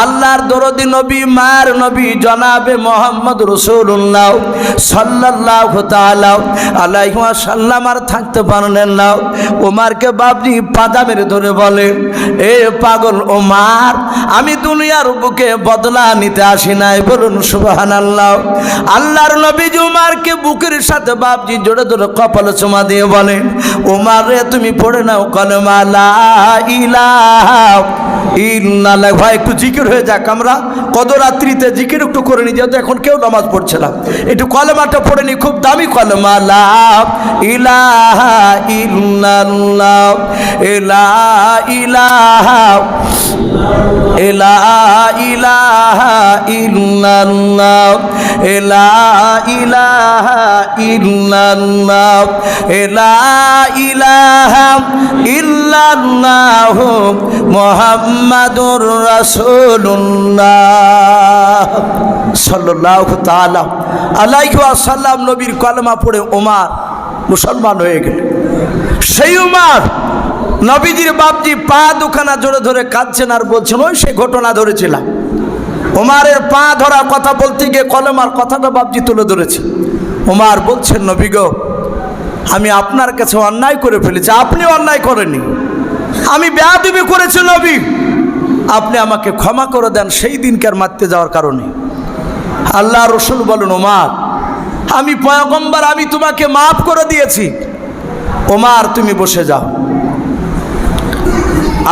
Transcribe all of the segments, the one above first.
আল্লাহর দরদি নবী মায়ের নবী জনাবে মোহাম্মদ রাসূলুল্লাহ সাল্লাল্লাহু তাআলা আলাইহি ওয়াসাল্লাম আর থাকতে পারলেন না। ওমরকে বাপজি পাজা মেরে ধরে বলেন, এ পাগল ওমর, আমি দুনিয়ার বুকে বদলা নিতে আসি নাই, বলুন সুবহানাল্লাহ। আল্লাহর নবী ওমরকে বুকের সাথে বাপজি জোরে জোরে কপালে চুমা দিয়ে বলেন, ওমর রে তুমি পড়ে নাও কালেমা লা ইলাহা ইল্লাল্লাহ। ভাই একটু জিকির হয়ে যাক, আমরা কত রাত্রিতে জিকির একটু করে নি, যেহেতু এখন কেউ নামাজ পড়ছে না, একটু কলেমাটা পড়ে নি, খুব দামি কলেমা লা ইলাহা ইল্লাল্লাহ লা ইলাহা লা ইলাহা ইল্লাল্লাহ লা ইলাহা ইল্লাল্লাহ লা ইলাহা ইল্লাল্লাহ মুহাম্মাদুর রাসূলুল্লাহ সাল্লাল্লাহু তাআলা আলাইহি ওয়াসাল্লাম নবীর কলেমা পড়ে ওমর মুসলমান হয়ে গেল। সেই ওমর নবীজির বাপজি পা দুখানা জোরে ধরে কাঁদছেন আর বলছেন, ওই সে ঘটনা ধরেছিলাম। ওমরের পা ধরা কথা বলতে গিয়ে কলেমার কথাটা বাপজি তুলে ধরেছে। ওমর বলছেন, নবী গো, আমি আপনার কাছে অন্যায় করে ফেলেছি, আপনি অন্যায় করেননি, আমি বেয়াদবি করেছি নবী, আপনি আমাকে ক্ষমা করে দেন সেই দিনকার মারতে যাওয়ার কারণে। আল্লাহ রসুল বলেন, ওমর আমি পয়গম্বর, আমি তোমাকে মাফ করে দিয়েছি, ওমর তুমি বসে যাও।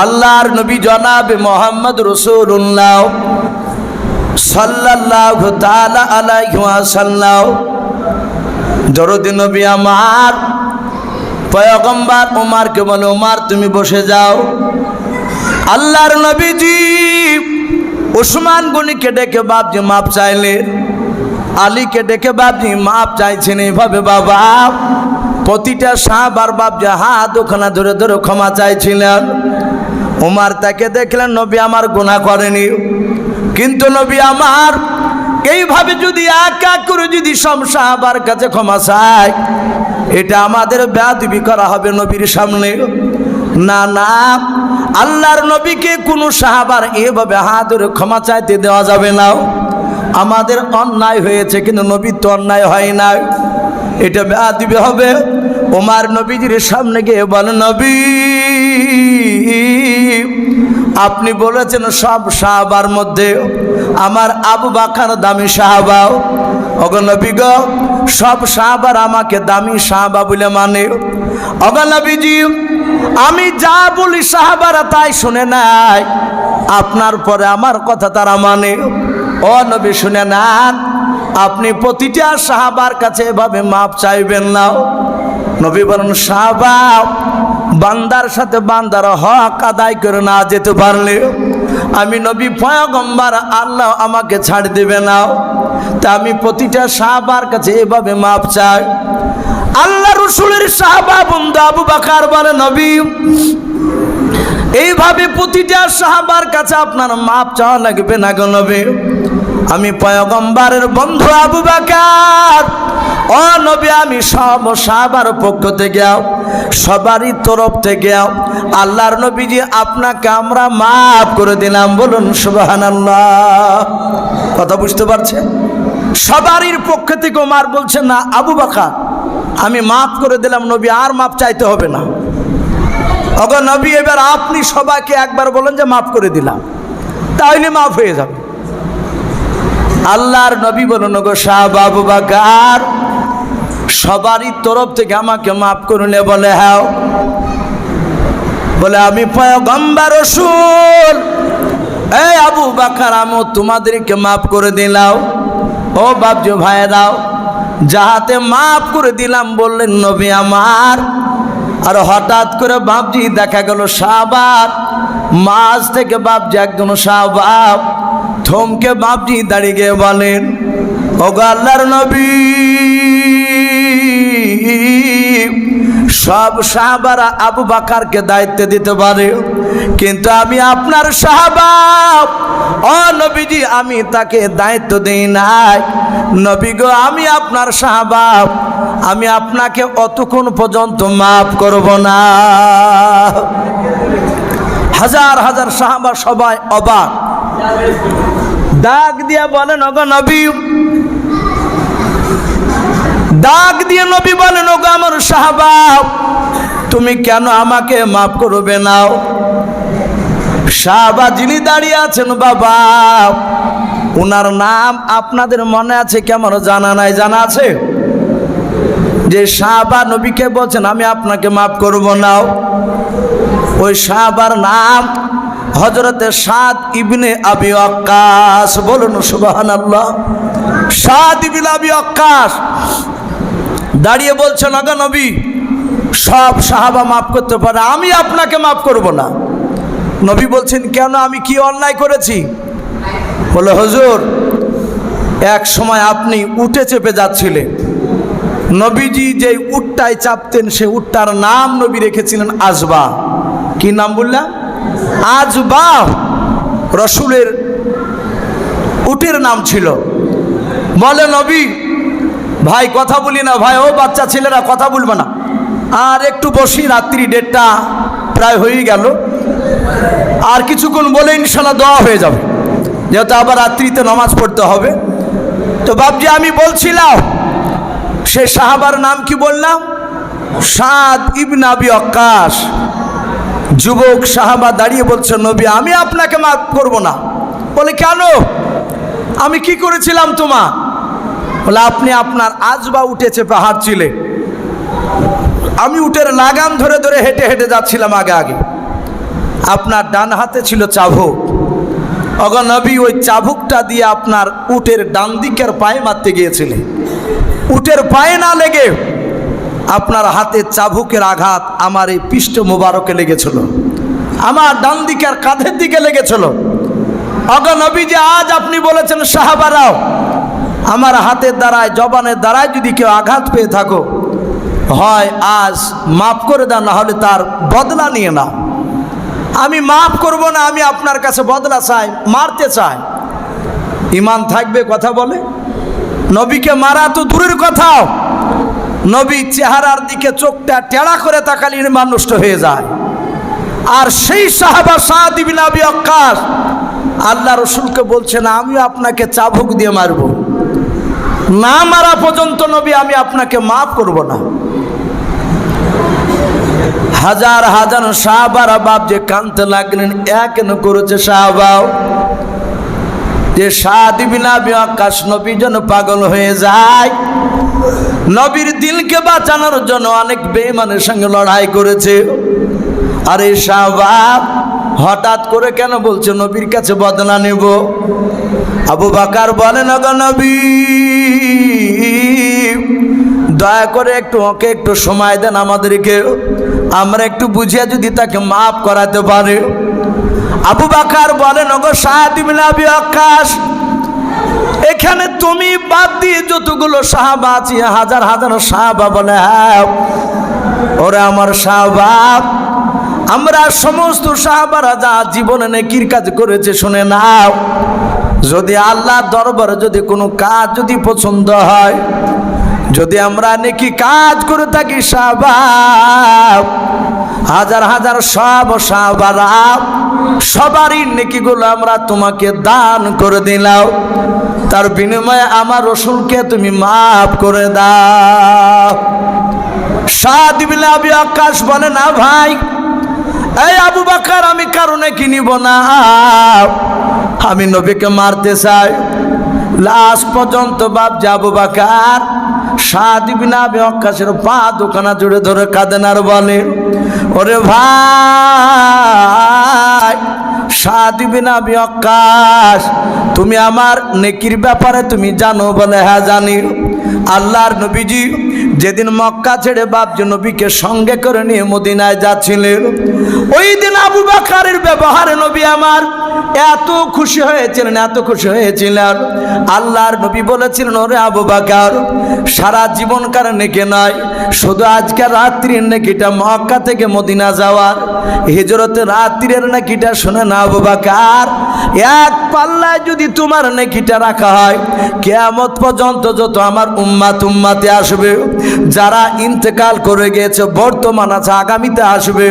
আল্লাহর নবী জনাবে মোহাম্মদ রাসূলুল্লাহ সাল্লাল্লাহু তাআলা আলাইহি ওয়াসাল্লাম দরদি নবী আমার পয়গম্বর ওমরকে বলে, ওমর তুমি বসে যাও। আল্লাহর নবীজি ওসমান গনিকে ডেকে বাপজি মাপ চাইলেন, আলীকে ডেকে বাপজি মাপ চাইছেন। এইভাবে বাবা প্রতিটা সাহাবার বাপজি হাত ওখানে ধরে ধরে ক্ষমা চাইছিলেন। ওমর তাকে দেখলেন, নবী আমার গুনাহ করেনি, কিন্তু নবী আমার এইভাবে যদি এক এক করে যদি সব সাহাবার কাছে ক্ষমা চায়, এটা আমাদের বেয়াদবি করা হবে নবীর সামনে। না না, আল্লাহর নবীকে কোনো সাহাবার এভাবে হাত ধরে ক্ষমা চাইতে দেওয়া যাবে না। আমাদের অন্যায় হয়েছে, কিন্তু নবীর তো অন্যায় হয় না, এটা বেয়াদবি হবে। ওমর নবীজির সামনে গিয়ে বলে, নবী আপনি বলেছেন সব সাহাবার মধ্যে আমার আবু বকর দামি সাহাবা। ওগো নবী গো, সব সাহাবার আমাকে দামি সাহাবা বলে মানে। ওগো নবীজি, আমি যা বলি সাহাবারা তাই শুনে নাই, আপনার পরে আমার কথা তারা মানে। ও নবী শুনে নেন, আপনি প্রতিটা সাহাবার কাছে এভাবে মাপ চাইবেন না। নবী বলেন, সাহাবা বান্দার সাথে বান্দার হক আদায় করে না যেতে পারলে আমি নবী পয়গম্বর আল্লাহ আমাকে ছাড় দেবে না। তা আমি প্রতিটা সাহাবার কাছে এভাবে মাপ চাই। আল্লাহ রসুলের সাহাবা বন্ধু আবু বকর বলে, নবী এইভাবে প্রতিটা সাহাবার কাছে আপনার মাপ চাওয়া লাগবে না গো নবী, আমি পয়গম্বরের বন্ধু আবু বকর, ও নবী আমি সব সাহাবার পক্ষ থেকে সবারই তরফ থেকে আল্লাহর নবীজি আপনাকে আমরা মাফ করে দিলাম, বলুন সুবহানাল্লাহ। কথা বুঝতে পারছেন? সবারই পক্ষ থেকে ওমর বলছেন, না আবু বকর আমি মাফ করে দিলাম নবী, আর মাফ চাইতে হবে না। ওগো নবী, এবার আপনি সবাইকে একবার বলেন যে মাফ করে দিলাম, তাহলে মাফ হয়ে যাবে। আল্লাহর নবী বলুন, গো সাহাবা আবু বকর সবারই তরফ থেকে আমাকে মাফ করলে? বলে হ্যাঁ। বলে আমি পয়গম্বর রাসূল, এই আবু বকর আমি তোমাদেরকে মাফ করে দিলাম। ও বাপজি ভাইরাও, যাহাতে মাফ করে দিলাম বললেন নবী আমার। আর হঠাৎ করে বাপজি দেখা গেল সাহাবার মাঝ থেকে বাপজি একজন সাহাবা থমকে বাপজি দাঁড়িয়ে গিয়ে বলেন, ওগো আল্লাহর নবী, সব সাহাবারা আবু বকরকে দায়িত্ব দিতে পারে, কিন্তু আমি আপনার সাহাবা, ও নবীজি আমি তাকে দায়িত্ব দেই নাই। নবী গো, আমি আপনার সাহাবা, আমি আপনাকে অতক্ষণ পর্যন্ত মাফ করব না। হাজার হাজার সাহাবা সবাই অবাক, ডাক দিয়া বলেন ওগো নবী, ডাক দিয়ে নবী বলেন ওগো আমার সাহাবা, তুমি কেন আমাকে মাফ করবে নাও? সাহাবা যিনি দাঁড়িয়ে আছেন বাবা, ওনার নাম আপনাদের মনে আছে কেমন জানা নাই? জানা আছে? যে সাহাবা নবীকে বলছেন আমি আপনাকে মাফ করব নাও, ওই সাহাবার নাম হযরতে সাদ ইবনে আবি ওয়াক্কাস। বলুন সুবহানাল্লাহ। সাদ ইবনে আবি ওয়াক্কাস দাঁড়িয়ে বলছেন ওগো নবী, সব সাহাবা মাফ করতে পারে, আমি আপনাকে মাফ করব না। নবী বলছেন কেন, আমি কি অন্যায় করেছি? বলে হুজুর, এক সময় আপনি উটে চেপে যাচ্ছিলেন, নবীজি যে উটটায় চাপতেন সে উটটার নাম নবী রেখেছিলেন আজবা। কি নাম বললাম? আজবা। রসুলের উটের নাম ছিল। বলে নবী, ভাই কথা বলি না ভাই, ও বাচ্চা ছেলেরা কথা বলবে না, আর একটু বসি, রাত্রি 1:30 প্রায় হয়ে গেল, আর কিছুক্ষণ বলে ইনশাল্লাহ দোয়া হয়ে যাবে, যেহেতু আবার রাত্রিতে নামাজ পড়তে হবে। তো বাপজি আমি বলছিলাম সে সাহাবার নাম কি বললাম? সাদ ইবনে আবি ওয়াক্কাস। যুবক সাহাবা দাঁড়িয়ে বলছে নবী আমি আপনাকে মাফ করব না। বলে কেন, আমি কি করেছিলাম তোমার? বলে আপনি আপনার আজবা উঠেছে পাহাড় চিলে, আমি উটের লাগাম ধরে ধরে হেঁটে হেঁটে যাচ্ছিলাম আগে আগে, আপনার ডান হাতে ছিল চাবুক। ওগো নবী, ওই চাবুকটা দিয়ে আপনার উটের ডান দিকের পায়ে মারতে গিয়েছিলেন, উটের পায়ে না লেগে আপনার হাতে চাবুকের আঘাত আমার এই পৃষ্ঠ মোবারকে লেগেছিল, আমার ডান দিকের কাঁধের দিকে লেগেছিল। ওগো নবী, যে আজ আপনি বলেছেন সাহাবারাও আমার হাতের দ্বারায় জবানের দ্বারায় যদি কেউ আঘাত পেয়ে থাকো, হয় আজ মাফ করে দাও, না হলে তার বদলা নিয়ে নাও। আমি মাফ করব না, আমি আপনার কাছে বদলা চাই, মারতে চাই। ঈমান থাকবে কথা বলে? নবীকে মারা তো দূরের কথা, নবী চেহারার দিকে চোখটা টেড়া করে তাকালে ঈমান নষ্ট হয়ে যায়। আর সেই সাহাবা সাদ ইবনে আবি ওয়াক্কাস আল্লাহ রসুলকে বলছেন আমিও আপনাকে চাবুক দিয়ে মারব, না মারা পর্যন্ত নবী আমি আপনাকে মাফ করব না। হাজার হাজার সাহাবারা বাপ যে কাঁদতে লাগলেন, কেন করেছে সাহাবাও যে সাদ ইবনে আবি ওয়াক্কাস নবী যেন পাগল হয়ে যায়। নবীর দিলকে বাঁচানোর জন্য অনেক বেঈমানের সঙ্গে লড়াই করেছে। আর এই সাহাবা হঠাৎ করে কেন বলছে নবীর কাছে বদলা নেব? আবু বকর বলেন ওগো নবী, দয়া করে ওকে একটু সময় দেন আমাদেরকে, আমরা একটু বুঝিয়ে যদি তাকে মাফ করাতে পারে। আবু বকর বলেন ওগো সাদ ইবনে আবি ওয়াক্কাস, এখানে তুমি বাদ দিয়ে যতগুলো সাহাবা আছে, হাজার হাজার সাহাবা বলে হ্যাঁ ওরা আমার সাহাবা, আমরা সমস্ত সাহাবারা যা জীবনে নেকির কাজ করেছে শুনে নাও, যদি আল্লাহ দরবারে যদি কোনো কাজ যদি পছন্দ হয়, যদি আমরা নেকি কাজ করে থাকি সাহাবা, হাজার হাজার সব সাহাবারা সবারই নেকিগুলো আমরা তোমাকে দান করে দিলাম, তার বিনিময়ে আমার রাসূলকে তুমি মাফ করে দাও। সাদ ইবনে আবি ওয়াক্কাস বলে না ভাই, এই আবু বকর আমি কারণে কি নিব না, আমি নবীকে মারতে চাই। লাস্ট পর্যন্ত বাপ যে আবু বকর সাদ ইবনে আবি ওয়াক্কাসের পা দুখানা জুড়ে ধরে কাঁদেন আর বলে ওরে ভাই সাদ ইবনে আবি ওয়াক্কাস, তুমি আমার নেকির ব্যাপারে তুমি জানো? বলে হ্যাঁ জানি। আল্লাহর নবীজি যেদিন মক্কা ছেড়ে বাপ যে নবীকে সঙ্গে করে নিয়ে মদিনায় যাচ্ছিলেন, ওই দিন আবু বকরের ব্যবহারে নবী আমার এত খুশি হয়েছিলেন, এত খুশি হয়েছিলেন। আল্লাহর নবী বলেছিলেন ওরে আবু বকর, সারা জীবনকার নেকি নয়, শুধু আজকের রাত্রির নেকিটা মক্কা থেকে মদিনা যাওয়ার হিজরতের রাত্রির নেকিটা শুনে না আবু বকর, এক পাল্লায় যদি তোমার নেকিটা রাখা হয় কিয়ামত পর্যন্ত যত আমার উম্মতে আসবে, যারা ইন্তেকাল করে গিয়েছে, বর্তমান আছে, আগামীতে আসবে,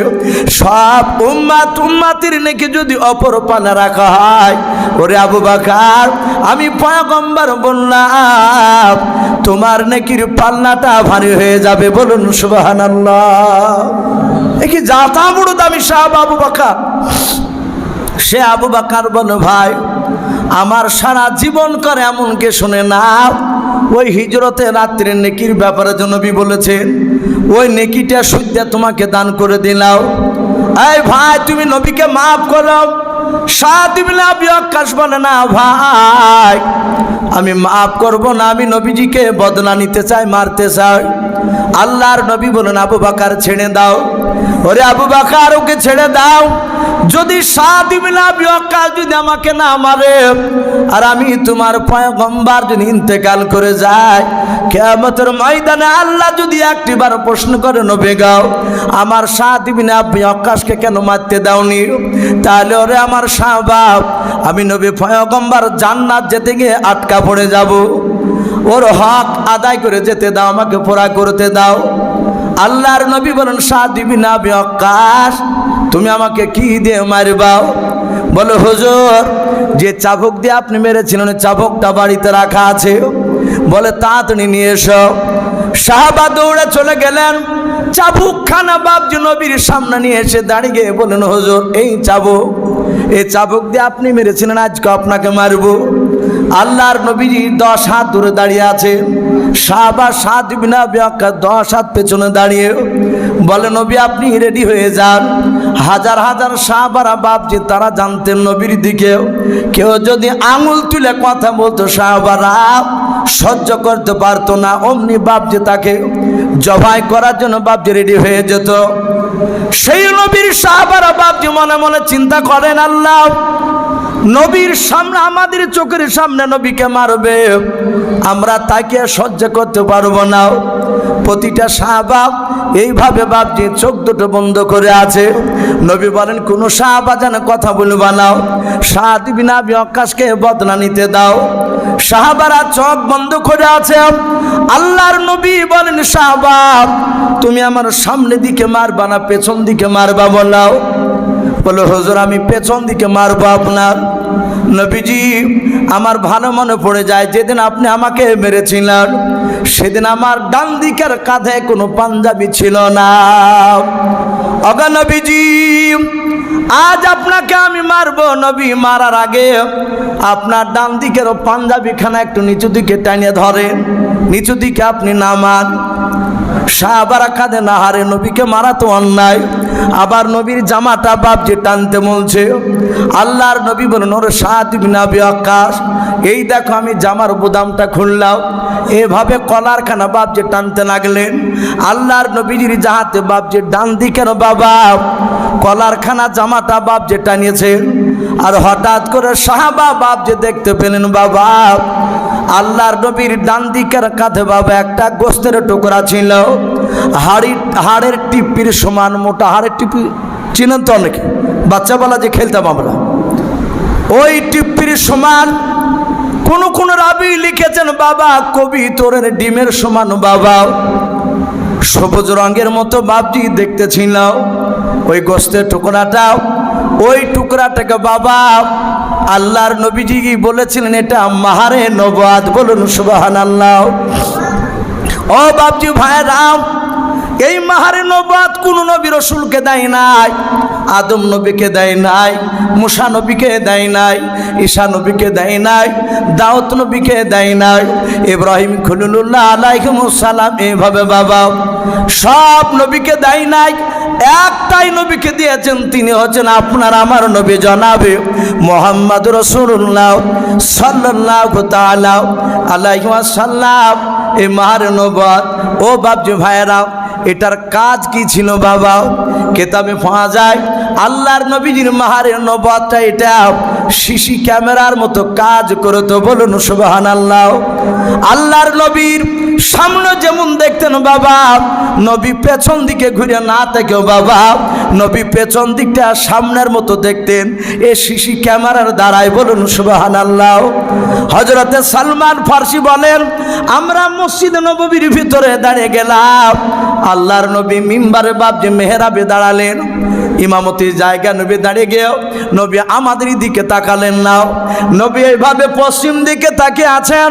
সব উম্মতির নেকি যদি অপর পানে রাখা হয়, ওরে আবু বকর আমি পয়গম্বর বললাম তোমার নেকির পাল্লাটা ভারী হয়ে যাবে। বলুন সুবহানাল্লাহ। কি জাতা বড় দামি সাহাব আবু বকর। সে আবু বকর বলে ভাই আমার সারা জীবন করে এমনকে শুনে না, ওই হিজরতে রাত্রির নেকির ব্যাপারে নবী বলেছেন ওই নেকিটা সুদ্ধা তোমাকে দান করে দিলাম। এই ভাই তুমি নবীকে মাফ করো। সাদ ইবনে আবি ওয়াক্কাস বলে না ভাই আমি মাফ করব না, আমি নবীজিকে বদলা নিতে চাই, মারতে চাই। আল্লাহর নবী বলেন আবু বকর ছেড়ে দাও। ওরে আবু বকর ওকে ছেড়ে দাও, যদি সাদ ইবনে আবি ওয়াক্কাস যদি আমাকে না মারে আর আমি তোমার পয়গম্বর যদি ইন্তেকাল করে যায়, কিয়ামতের ময়দানে আল্লাহ যদি একটিবার প্রশ্ন করে নবী গাও আমার সাদ ইবনে আবি ওয়াক্কাসকে কেন মারতে দাওনি, তাহলে ওরে আমার সাহাবা আমি নবী পয়গম্বর জান্নাত যেতে গিয়ে আটকা পড়ে যাব। ওর হক আদায় করে যেতে দাও, আমাকে পুরা করতে দাও। আল্লাহর নবী বলেন সাদ ইবনে আবি ওয়াক্কাস তুমি আমাকে কি দিয়ে মারবাও? বলে হুজুর যে চাবুক দিয়ে আপনি মেরেছিলেন চাবুকটা বাড়িতে রাখা আছে। বলে তাড়াতাড়ি নিয়ে এসো। সাহাবা দৌড়ে চলে গেলেন, চাবুক খানা বাপজি নবীর সামনে নিয়ে এসে দাঁড়িয়ে বলেন হুজুর এই চাবুক, এই চাবুক দিয়ে আপনি মেরেছিলেন, আজকে আপনাকে মারবো। আল্লাহর নবীজি 10 হাত দূরে দাঁড়িয়ে আছে, সাহাবা সাদ ইবনে আবি ওয়াক্কাস 10 হাত পেছনে দাঁড়িয়ে। বলে নবী আপনি রেডি হয়ে যান। হাজার হাজার সাহাবারা বাপজি তারা জানতেন নবীর দিকে কেউ যদি আঙুল তুলে কথা বলতো সাহাবারা সহ্য করতে পারতো না, অমনি বাপজি তাকে জবাই করার জন্য বাপজি রেডি হয়ে যেত। সেই নবীর সাহাবারা বাপজি মনে মনে চিন্তা করেন আল্লাহ নবীর সামনে আমাদের চোখের সামনে নবীকে মারবে, আমরা তাকে সহ্য করতে পারবো না। প্রতিটা সাহাবা এইভাবে বাপজি চোখ দুটো বন্ধ করে আছে। নবী বলেন কোন সাহাবা যেন কথা বলবা না, সাদ ইবনে আবি ওয়াক্কাসকে বদলা নিতে দাও। সাহাবারা চোখ বন্ধ করে আছে। আল্লাহর নবী বলেন সাহাবা তুমি আমার সামনে দিকে মারবা না পেছন দিকে মারবা? বলাও। বলে হুজুর আমি পেছন দিকে মারবো আপনার। নবীজি আমার ভালো মনে পড়ে যায় যেদিন আপনি আমাকে মেরেছিলেন সেদিন আমার ডান দিকের কাঁধে কোনো পাঞ্জাবি ছিল না। ওগো নবীজি আজ আপনাকে আমি মারবো, নবী মারার আগে আপনার ডান দিকের পাঞ্জাবি খানা একটু নিচু দিকে টানিয়ে ধরেন, নিচু দিকে আপনি নামান। সাহাবারা কাঁধে না হারে নবীকে মারা তো অন্যায়, আবার নবীর জামাটা বাপজি টানতে বলছে। আল্লাহর নবী বলেন ওরে সাদ ইবনে আবি ওয়াক্কাস এই দেখো আমি জামার বোতামটা খুললাম। এভাবে কলারখানা বাপজি টানতে লাগলেন। আল্লাহর নবীজির জাহাতে বাপজি ডান দিকের বাবা কলারখানা জামাটা বাপজি টানিয়েছে। আর হঠাৎ করে সাহাবা বাপজি দেখতে পেলেন বাবা আল্লাহর নবীর ডান দিকের কাঁধে বাবা একটা গোস্তের টুকরা ছিল, হাড়ের টিপির সমান মোটা হাড়ের টিপি চিনেন তো অনেকে, বাচ্চাবেলা যে খেলতাম আমরা, ওই টিপির সমান। কোন রাবি লিখেছেন বাবা কবি তোরের ডিমের সমান বাবা, সবুজ রঙের মতো বাপজি দেখতে ছিল ওই গোস্তের টুকরাটা। ওই টুকরাটাকে বাবা আল্লাহর নবীজি বলেছিলেন এটা মাহারে নবুয়াত। বলুন সুবহানাল্লাহ। ও বাপজি ভাইরাম এই মাহারে নবুয়াত কোন নবী রাসূলকে দেয় নাই, আদম নবীকে দেয় নাই, মুসা নবীকে দেয় নাই, ঈসা নবীকে দেয় নাই, দাউদ নবীকে দেয় নাই, ইব্রাহিম খলিলুল্লাহ আলাইহিস সালাম এইভাবে বাবা সব নবীকে দেয় নাই। একটাই নবীকে দিয়েছেন, তিনি হচ্ছেন আপনার আমার নবী জনাবে মুহাম্মদ রাসূলুল্লাহ সাল্লাল্লাহু তাআলা আলাইহি ওয়াসাল্লাম। এই মাহারে নবুয়াত ও বাপজি ভাইরা এটার কাজ কি ছিল বাবা? কিতাবে পাওয়া যায় আল্লাহর নবীজির মাহারে নবুয়াতটা এটা সিসি ক্যামেরার মতো কাজ করতো। বলুন সুবহানাল্লাহ। আল্লাহর নবীর সামনে যেমন দেখতেন বাবা, নবী পেছন দিকে ঘুরে না থেকেও বাবা নবী পেছন দিকটা সামনের মতো দেখতেন। এ সিসি ক্যামেরার দ্বারাই বলুন সুবহানাল্লাহ। হযরতে সালমান ফারসি বলেন, আমরা মসজিদ নববীর ভিতরে দাঁড়িয়ে গেলাম, আল্লাহর নবী মিম্বারে বাবজি মেহরাবে দাঁড়ালেন, ইমামতির জায়গা নবী দাঁড়িয়ে গিয়েও নবী আমাদের দিকে তাকালেন না। নবী এইভাবে পশ্চিম দিকে তাকিয়ে আছেন।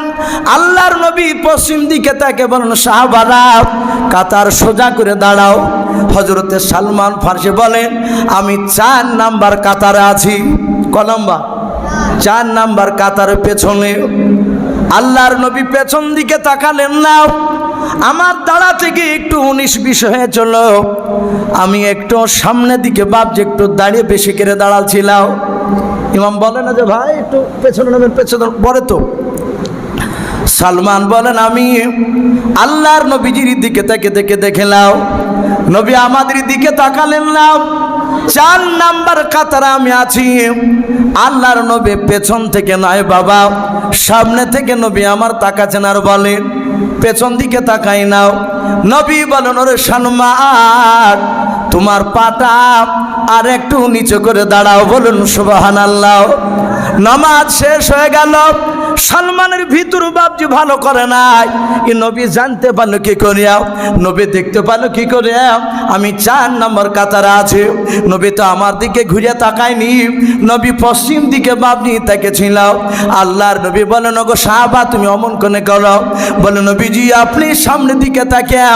আল্লাহর নবী পশ্চিম দিকে তাকে বলেন, সাহাবারা কাতার সোজা করে দাঁড়াও। হযরতে সালমান ফারসি বলেন, আমি 4 নাম্বার কাতারে আছি। ক নাম্বার? 4 নাম্বার কাতারের পেছনে। আল্লাহর নবী পেছন দিকে তাকালেন না। আমার দাঁড়া থেকে একটু 19-20 হয়ে চলো, আমি একটু সামনের দিকে বাপজি একটু দাঁড়িয়ে বেশি করে দাঁড়াচ্ছিলাম। ইমাম বলে না যে ভাই একটু পেছনে নামেন, পেছনে পরে তো। সালমান বলেন, আমি আল্লাহর নবীজির দিকে তাকে দেখে নাও, নবী আমাদের দিকে তাকালেন না। 4 নাম্বার কাতারে আমি আছি। আল্লাহর নবী পেছন থেকে নয় বাবা, সামনে থেকে নবী আমার তাকাচ্ছেন আর বলেন, পেছন দিকে তাকাই নাও। নবী বলেন, ওরে সালমান তোমার পাটা আর একটু নিচু করে দাঁড়াও। বলুন সুবহানাল্লাহ। নামাজ শেষ হয়ে গেল। সালমানের ভিতর বাপজি ভালো করে নাই। এ নবী জানতে পারলো কি করিয়া, নবী দেখতে পারলো কি করিয়া আমি 4 নম্বর কাতারে আছি। নবী তো আমার দিকে ঘুরে তাকায়নি, নবী পশ্চিম দিকে বাপজি তাকিয়েছিল। আল্লাহর নবী বলেন, ওগো সাহাবা তুমি অমন কোনে করো? বলে, নবীজি আপনি সামনের দিকে তাকিয়ে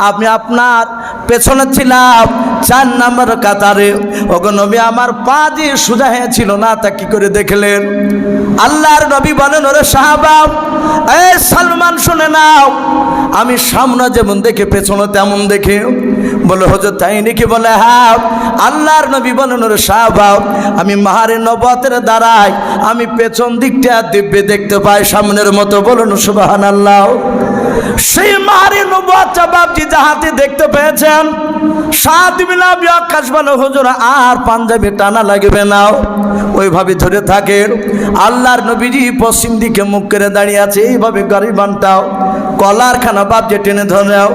আপনি আপনার পেছনে ছিলাম 4 নম্বর কাতারে। ওগো নবী আমার পা দিয়ে সোজা হয়েছিল না, তা কি করে দেখলেন? আল্লাহর নবী বলেন, ওরে সাহাবা এই সালমান শুনে নাও, আমি সামনে যেমন দেখে পেছনে তেমন দেখে। বলে হুজুর তাই নাকি? বলে হ্যাঁ। আল্লাহর নবী বলেন, ওরে সাহাবা আমি মাহারে নবুয়তের দ্বারাই আমি পেছন দিকটা দিব্যে দেখতে পাই সামনের মতো। বলুন সুবহানাল্লাহ। সেই মাহারে নবুয়তটা বাপজি যাহাতে দেখতে পেয়েছেন, সাদ বিন আবি ওয়াক্কাস বলে, হুজুর আর পাঞ্জাবি টানা লাগবে না, ওইভাবে ধরে থাকেন। আল্লাহর নবীজি পশ্চিম দিকে মুখ করে দাঁড়িয়ে আছে, এইভাবে গরিবানটাও কলার খানা বাপজি টেনে ধরেও।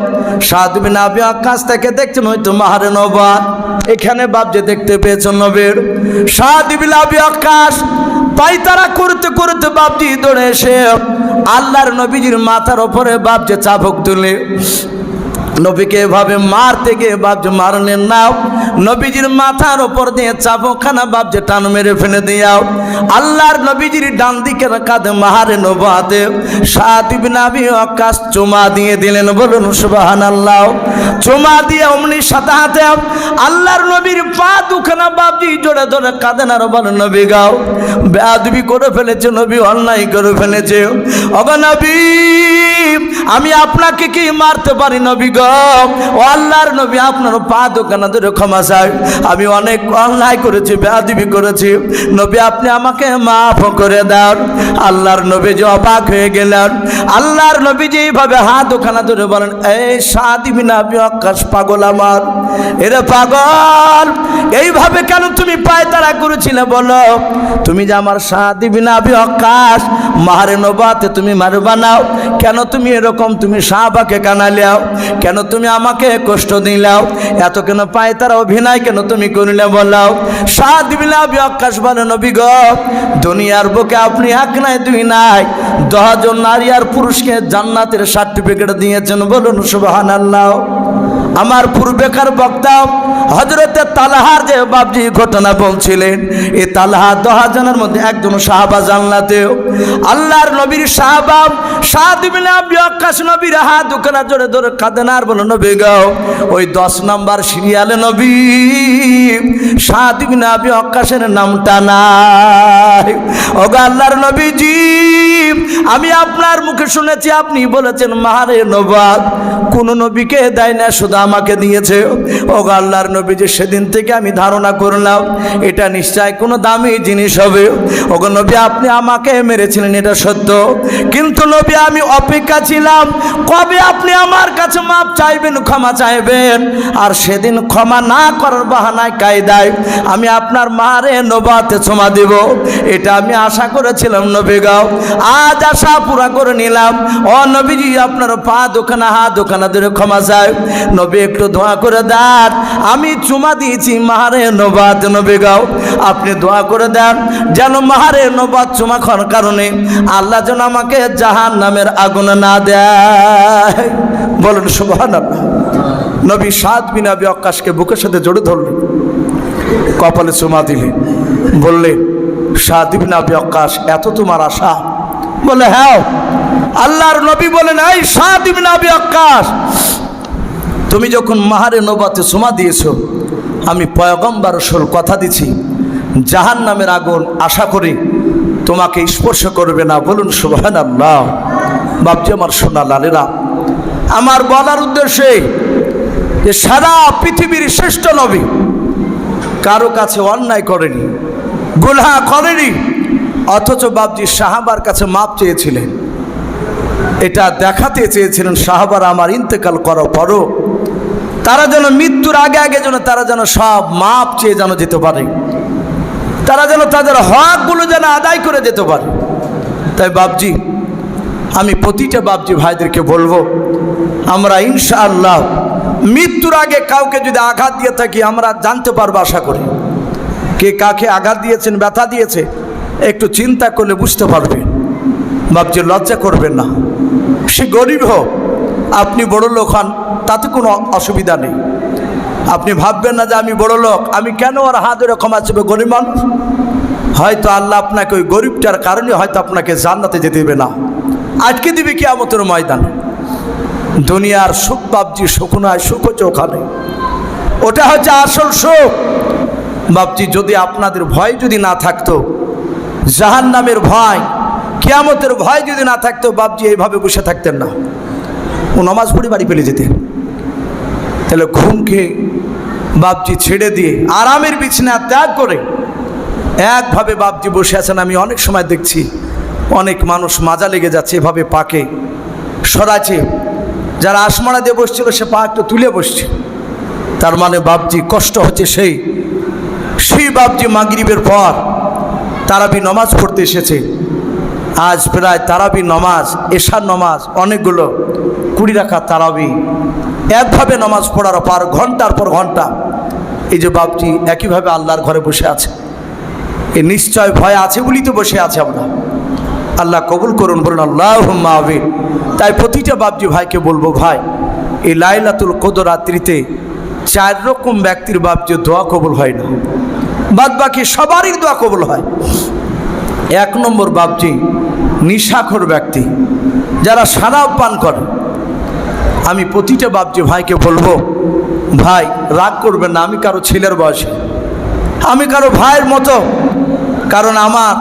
সাদ বিন আবি ওয়াক্কাস থেকে দেখছেন হয়তো মাহারে নবুয়ত, এখানে বাপজি দেখতে পেয়েছেন নবীর। সাদ বিন আবি ওয়াক্কাস পায়তারা করতে করতে বাপজি দৌড়ে এসে আল্লাহর নবীজির মাথার উপরে বাপজি চাবুক তুলে নবীকে এভাবে মারতে গিয়ে বাপজি মারলেন না, নবীজির মাথার উপর দিয়ে চাবুকখানা বাপজি টান মেরে ফেলে দিয়াও। আল্লাহর নবীজির ডান দিকের কাঁধে মাহারে নবুয়তে সাদ বিন আবি ওয়াক্কাস চুমা দিয়ে দিলেন। বলুন সুবহানাল্লাহ। চুমা দিয়ে অমনি সাথে হাতে আল্লাহর নবীর পা দুখানা বাপজি জোরে ধরে কাঁদেন আর বলেন, নবী গাও বেয়াদবি করে ফেলেছে, নবী অন্যায় করে ফেলেছে। ওগো নবী আমি আপনাকে কি মারতে পারি নবী গো? ও আল্লাহর নবী আপনার পা দোকানা ধরে ক্ষমা চাই, আমি অনেক অন্যায় করেছি, বেয়াদবি করেছি, নবী আপনি আমাকে মাফ করে দেন। আল্লাহর নবী যে অবাক হয়ে গেলেন। আল্লাহর নবী যে এইভাবে হাত দোকানা ধরে বলেন, এই সাদ বিন আবি ওয়াক্কাস পাগল আমার, এরে পাগল এইভাবে কেন তুমি পায়তারা করেছিলে? বলো তুমি যে আমার সাদ বিন আবি ওয়াক্কাস মাহারে নবুয়তে তুমি মারবা নাও, কেন তুমি এরকম তুমি সাহাবাকে কানালিয়াও, কেন তুমি আমাকে কষ্ট দিলাও, এত কেন পায়তারা অভিনয় কেন তুমি করিলে? বলাও। সাদ বিন আবি ওয়াক্কাস বলে, নবী গো দুনিয়ার বুকে আপনি এক নাই দুই নাই 10 জন নারী আর পুরুষকে জান্নাতের সার্টিফিকেট দিয়েছেন। বলুন সুবহানাল্লাহ। আমার পূর্বেকার বক্তা হযরতে তালহার যে বাপজি ঘটনা বলছিলেন, এই তালহা 10 জনের মধ্যে একজন সাহাবা জান্নাতে। আল্লাহর নবীর সাহাবা সাদ বিন আবি ওয়াক্কাস নবীর হাত দুখানা জোরে ধরে কাঁদেন আর বলেন, নবী গো ওই 10 নাম্বার সিরিয়ালে নবী সাদ বিন আবি ওয়াক্কাসের নামটা নাই। ওগো আল্লাহর নবীজি আমি আপনার মুখে শুনেছি আপনি বলেছেন মাহারে নবুয়ত কোন নবীকে দেয় না, শুধু আমাকে দিয়েছে। ও আল্লাহর নবী, যে সেদিন থেকে আমি ধারণা করলাম এটা নিশ্চয় কোনো দামি জিনিস হবে। ওগো নবী, আপনি আমাকে মেরেছিলেন, এটা সত্য, কিন্তু নবী আমি অপেক্ষা ছিলাম কবে আপনি আমার কাছে মাপ চাইবেন, ক্ষমা চাইবেন। আর সেদিন ক্ষমা না করার বাহানায় কায়দায় আমি আপনার মারে নবাতে ক্ষমা দেব, এটা আমি আশা করেছিলাম নবী গাও। আজ আশা পুরা করে নিলাম। ও নবীজি, আপনার পা দোকানা হাত দোকানা ধরে ক্ষমা চাই। নবী একটু দোয়া করে দেন, আমি চুমা দিয়েছি মারে নবাত নবী গাও, আপনি দোয়া করে দেন যেন মারে নবাত চুমা খাওয়ার কারণে আল্লাহ যেন আমাকে জাহান্নামের আগুন না দেয়। বলুন সুবহানাল্লাহ। নবী সাদ বিন আবি ওয়াক্কাসকে বুকের সাথে জড়িয়ে ধরলেন, কপালে চুমা দিলেন, বললেন, সাদ বিন আবি ওয়াক্কাস, এত তোমার আশা? বলে হ্যাঁ। আল্লাহর নবী বলেন, এই সাদ বিন আবি ওয়াক্কাস, তুমি যখন মাহারে নবাতে চুমা দিয়েছো, আমি পয়গম্বর রাসূল কথা দিছি জাহান্নামের আগুন আশা করি তোমাকে স্পর্শ করবে না। বলুন সুবহানাল্লাহ। বাপজি আমার সোনা লালেরা, আমার বলার উদ্দেশ্যে যে সারা পৃথিবীর শ্রেষ্ঠ নবী কারো কাছে অন্যায় করেনি, গুনাহ করেনি, অথচ বাপজি সাহাবার কাছে মাপ চেয়েছিলেন। এটা দেখাতে চেয়েছিলেন সাহাবারা আমার ইন্তেকাল করার পরও তারা যেন মৃত্যুর আগে আগে যেন তারা যেন সব মাপ চেয়ে যেন যেতে পারে, তারা যেন তাদের হকগুলো যেন আদায় করে যেতে পারে। তাই বাপজি, আমি প্রতিটা বাপজি ভাইদেরকে বলবো, আমরা ইনশাআল্লাহ মৃত্যুর আগে কাউকে যদি আঘাত দিয়ে থাকি আমরা জানতে পারবো, আশা করি কে কাকে আঘাত দিয়েছেন, ব্যথা দিয়েছে, একটু চিন্তা করলে বুঝতে পারবেন। বাপজি লজ্জা করবেন না, সে গরিব হোক, আপনি বড় লোক হন, তাতে কোনো অসুবিধা নেই। আপনি ভাববেন না যে আমি বড় লোক, আমি কেন ওর হাত ধরে ক্ষমা চাইবো, গরিব মানুষ। হয়তো আল্লাহ আপনাকে ওই গরিবটার কারণে হয়তো আপনাকে জান্নাতে যেতে দেবে না, আটকে দিবে কিয়ামতের ময়দানে। দুনিয়ার সুখ বাপজি সুখ নয়, সুখ হচ্ছে ওখানে, ওটা হচ্ছে আসল সুখ। বাপজি যদি আপনাদের ভয় যদি না থাকতো, জাহান্নামের ভয়, কিয়ামতের ভয় যদি না থাকতো, বাপজি এইভাবে বসে থাকতেন না, ও নামাজ পড়ে বাড়ি পেলে যেতেন। তাহলে ঘুমকে বাপজি ছেড়ে দিয়ে আরামের বিছানা ত্যাগ করে একভাবে বাপজি বসে আছেন। আমি অনেক সময় দেখছি অনেক মানুষ মাজা লেগে যাচ্ছে, এভাবে পাকে সরাচ্ছে, যারা আসমানা দিয়ে বসছিল সে পা একটু তুলে বসছে, তার মানে বাপজি কষ্ট হচ্ছে। সেই বাপজি মাগরিবের পর তারাবি নমাজ পড়তে এসেছে। আজ প্রায় তারাবি নমাজ, এশার নমাজ অনেকগুলো 20 রাকাত তারাবি একভাবে নমাজ পড়ার পর ঘন্টার পর ঘন্টা এই যে বাপজি একইভাবে আল্লাহর ঘরে বসে আছে, এ নিশ্চয় ভয় আছে বলেই তো বসে আছে আমরা। আল্লাহ কবুল করুন, বলুন আল্লাহুম্মা আমিন। তাই প্রতিটা বাপজি ভাইকে বলবো, ভাই এই লাইলাতুল কদর রাত্রিতে 4 রকম ব্যক্তির বাপজি দোয়া কবুল হয় না, বাদ বাকি সবারই দোয়া কবুল হয়। 1 নম্বর বাপজি নিশাখোর ব্যক্তি, যারা শরাব পান করে। আমি প্রতিটা বাপজি ভাইকে বলবো, ভাই রাগ করবেন না, আমি কারো ছেলের বয়সে, আমি কারো ভাইয়ের মতো। কারণ আমার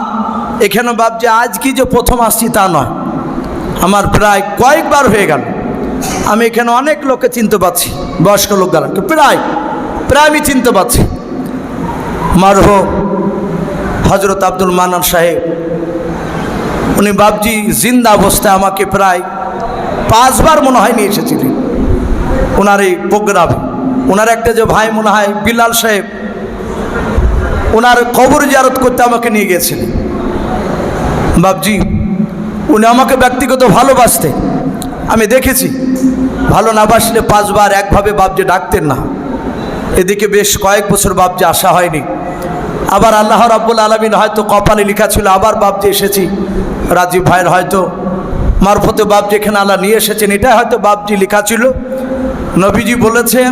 এখানে বাপজি আজ কি যে প্রথম আসছি তা নয়, আমার প্রায় কয়েকবার হয়ে গেল। আমি এখানে অনেক লোককে চিনতে পারছি, বয়স্ক লোক দ্বারা প্রায় আমি চিনতে পারছি। মারহুম হজরত আব্দুল মান্নান সাহেব, উনি বাপজি জিন্দা অবস্থায় আমাকে প্রায় 5 বার মনে হয় নিয়ে এসেছিলেন ওনার এই প্রোগ্রামে। ওনার একটা যে ভাই মনে হয় বিলাল সাহেব, ওনার কবর জিয়ারত করতে আমাকে নিয়ে গিয়েছিলেন। বাপজি উনি আমাকে ব্যক্তিগত ভালোবাসতেন, আমি দেখেছি। ভালো না বাসলে 5 বার একভাবে বাপজি ডাকতেন না। এদিকে বেশ কয়েক বছর বাপজি আসা হয়নি। আবার আল্লাহ রাব্বুল আলামিন হয়তো কপালে লেখা ছিল আবার বাপজি এসেছি, রাজীব ভাইয়ের হয়তো মারফতে বাপজি এখানে আল্লাহ নিয়ে এসেছেন, এটা হয়তো বাপজি লেখা ছিল। নবীজি বলেছেন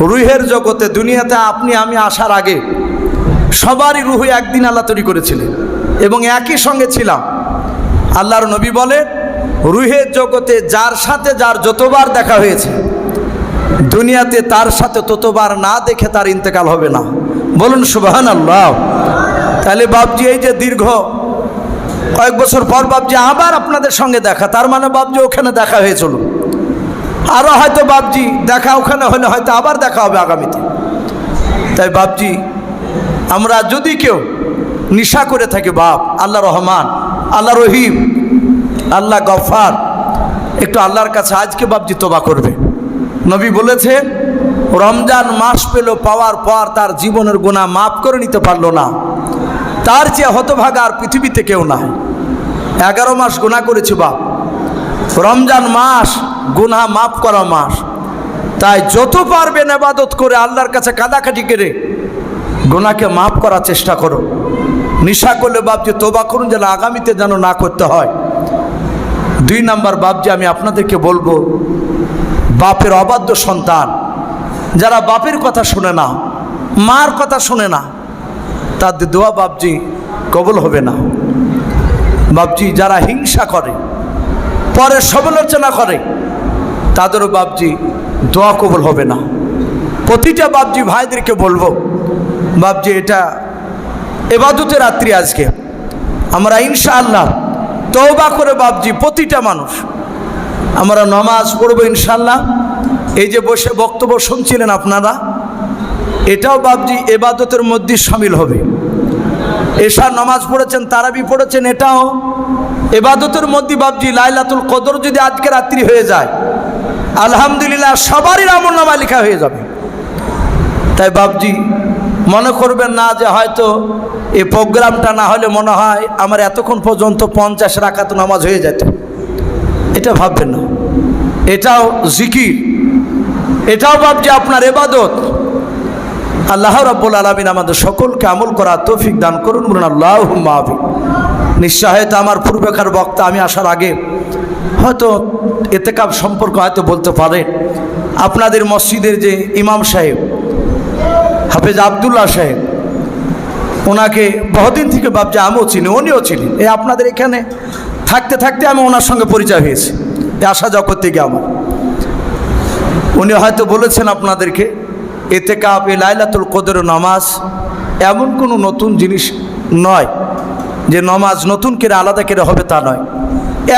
রুহের জগতে দুনিয়াতে আপনি আমি আসার আগে সবারই রুহ একদিন আল্লাহ তৈরি করেছিলেন এবং একই সঙ্গে ছিলাম। আল্লাহর নবী বলেন রুহের জগতে যার সাথে যার যতবার দেখা হয়েছে দুনিয়াতে তার সাথে ততবার না দেখে তার ইন্তেকাল হবে না। বলুন সুবহানাল্লাহ। তাহলে বাপজি এই যে দীর্ঘ কয়েক বছর পর বাপজি আবার আপনাদের সঙ্গে দেখা, তার মানে বাপজি ওখানে দেখা হয়েছিল। আরও হয়তো বাপজি দেখা ওখানে হলে হয়তো আবার দেখা হবে আগামীতে। তাই বাপজি আমরা যদি কেউ নিশা করে থাকি, বাপ আল্লাহ রহমান, আল্লাহ রহিম, আল্লাহ গফফার, একটু আল্লাহর কাছে আজকে বাপজি তওবা করবে। নবী বলেছেন রমজান মাস পেল, পাওয়ার পর তার জীবনের গুনাহ মাফ করে নিতে পারলো না, তার চেয়ে হতভাগা আর পৃথিবীতে কেউ নাই। 11 মাস গুনাহ করেছে বাপ, রমজান মাস গুনাহ মাফ করা মাস। তাই যত পারবেন ইবাদত করে আল্লাহর কাছে কাঁদাকাটি করে গুনাহকে মাফ করার চেষ্টা করো। নিশা করলে বাপজি তওবা করুন যেন আগামীতে যেন না করতে হয়। 2 নাম্বার বাপজি আমি আপনাদেরকে বলবো, বাপের অবাধ্য সন্তান যারা বাপের কথা শুনে না, মার কথা শুনে না, তাদের দোয়া বাপজি কবুল হবে না। বাপজি যারা হিংসা করে, পরে সমালোচনা করে, তাদেরও বাপজি দোয়া কবুল হবে না। প্রতিটা বাপজি ভাইদেরকে বলবো, বাপজি এটা ইবাদতের রাত্রি, আজকে আমরা ইনশাআল্লাহ তওবা করে বাপজি প্রতিটা মানুষ আমরা নামাজ পড়বো ইনশাআল্লাহ। এই যে বসে বক্তব্য শুনছিলেন আপনারা, এটাও বাপজি ইবাদতের মধ্যে শামিল হবে। এশার নামাজ পড়েছেন, তারাবি পড়েছেন, এটাও ইবাদতের মধ্যে বাপজি। লাইলাতুল কদর যদি আজকে রাত্রি হয়ে যায়, আলহামদুলিল্লাহ সবারই আমলনামা লেখা হয়ে যাবে। তাই বাপজি মনে করবেন না যে হয়তো এই প্রোগ্রামটা না হলে মনে হয় আমার এতক্ষণ পর্যন্ত 50 রাকাত নামাজ হয়ে যেত, এটা ভাববেন না। এটাও জিকির, এটাও বাপজি আপনার ইবাদত। আল্লাহ রাব্বুল আলামিন আমাদের সকলকে আমল করার তৌফিক দান করুন, বলুন আল্লাহুম্মা আমিন। নিশ্চয়ই আমার পূর্বেকার বক্তা আমি আসার আগে হয়তো ইতিকাফ সম্পর্কে হয়তো বলতে পারে। আপনাদের মসজিদের যে ইমাম সাহেব হাফেজ আব্দুল্লাহ সাহেব, ওনাকে বহুদিন থেকে বাপজি আমিও চিনি, উনিও চিনি। এই আপনাদের এখানে থাকতে থাকতে আমি ওনার সঙ্গে পরিচয় হয়েছি, আসা যাওয়া করতে গিয়ে আমার। উনি হয়তো বলেছেন আপনাদেরকে ইতিকাফ, এই লাইলাতুল কদর নামাজ এমন কোনো নতুন জিনিস নয় যে নামাজ নতুন করে আলাদা করে হবে, তা নয়,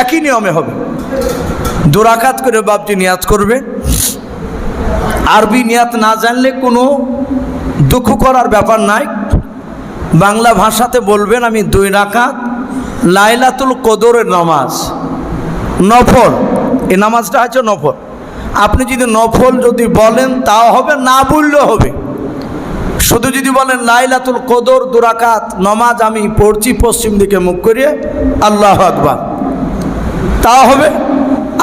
একই নিয়মে হবে। 2 রাকাত করে বাপজি নিয়াত করবে। আরবি নিয়াত না জানলে কোনো দুঃখ করার ব্যাপার নাই, বাংলা ভাষাতে বলবেন আমি 2 রাকাত লাইলাতুল কদরের নামাজ, নফল। এই নামাজটা হচ্ছে নফল। আপনি যদি নফল যদি বলেন তাও হবে, না বললেও হবে। শুধু যদি বলেন লাইলাতুল কদর 2 রাকাত নামাজ আমি পড়ছি পশ্চিম দিকে মুখ করিয়ে, আল্লাহু আকবার, তাও হবে।